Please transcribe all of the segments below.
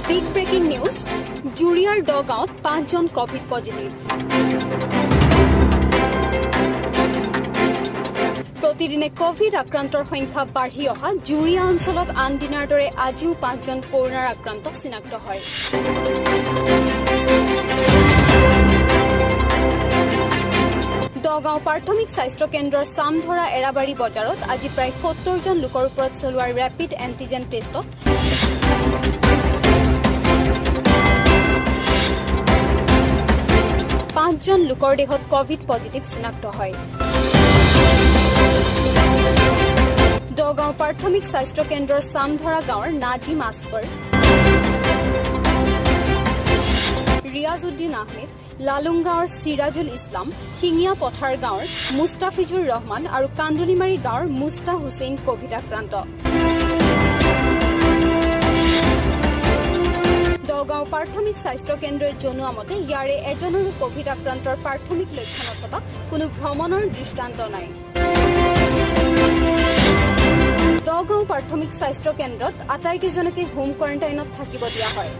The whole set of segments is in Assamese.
বিগ ব্ৰেকিং নিউজ জুৰিয়াৰ দগাঁৱত 5জন কোভিড পজিটিভ প্ৰতিদিনে কোভিড আক্ৰান্তৰ সংখ্যা বাঢ়ি অহা জুৰিয়া অঞ্চলত আন দিনাৰ দৰে আজিও 5জন কৰোনাৰ আক্ৰান্ত চিনাক্ত হয় দগাঁও প্ৰাথমিক স্বাস্থ্য কেন্দ্ৰৰ চামধৰা এৰাবাৰী বজাৰত আজি প্ৰায় 70জন লোকৰ ওপৰত চলোৱা ৰেপিড এন্টিজেন টেষ্টত 5জন লোকৰ দেহত কোভিড পজিটিভ চিনাক্ত হয় দগাঁও প্ৰাথমিক স্বাস্থ্য কেন্দ্ৰৰ চামধৰা গাঁৱৰ নাজিম আসফৰ ৰিয়াজউদ্দিন আহমেদ লালুংগাঁৱৰ সিৰাজুল ইছলাম শিঙিয়া পথাৰ গাঁৱৰ মুস্তাফিজুৰ ৰহমান আৰু কান্দুলিমাৰী গাঁৱৰ মুস্তা হুছেইন কোভিড আক্ৰান্ত দগাঁও প্ৰাথমিক স্বাস্থ্য কেন্দ্ৰই জনোৱা মতে ইয়াৰে এজনৰো কোভিড আক্ৰান্তৰ প্ৰাথমিক লক্ষণ অথবা কোনো ভ্ৰমণৰ দৃষ্টান্ত নাই দগাঁও প্ৰাথমিক স্বাস্থ্য কেন্দ্ৰত আটাইকেইজনকে হোম কোৱাৰেণ্টাইনত থাকিব দিয়া হয়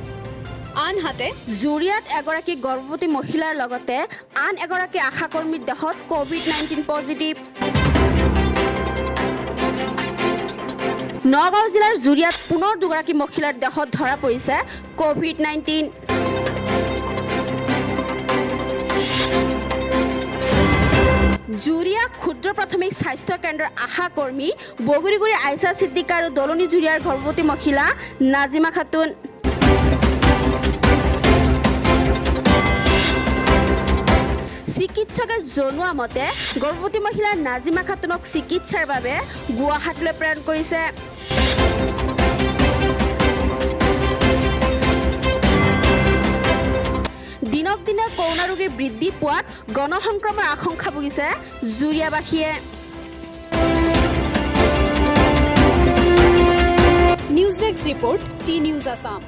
আনহাতে জুৰিয়াত এগৰাকী গৰ্ভৱতী মহিলাৰ লগতে আন এগৰাকী আশাকৰ্মীৰ দেহত কোভিড-19 পজিটিভ নগাঁও জিলাৰ জুৰিয়াত পুনৰ দুগৰাকী মহিলাৰ দেহত ধৰা পৰিছে কোভিড-19 জুৰিয়া ক্ষুদ্ৰ প্ৰাথমিক স্বাস্থ্য কেন্দ্ৰৰ আশাকৰ্মী বগৰীগুৰি আইছা সিদ্দিকা আৰু দলনি জুৰিয়াৰ গৰ্ভৱতী মহিলা নাজিমা খাতুন চিকিৎসকে জনোৱা মতে গৰ্ভৱতী মহিলা নাজিমা খাতুনক চিকিৎসাৰ বাবে গুৱাহাটীলৈ প্ৰেৰণ কৰিছে দিনক দিনে কৰোনা ৰোগীৰ বৃদ্ধি পোৱাত গণসংক্ৰমণৰ আশংকা ভুগিছে জুৰিয়াবাসীয়ে news desk report T news Assam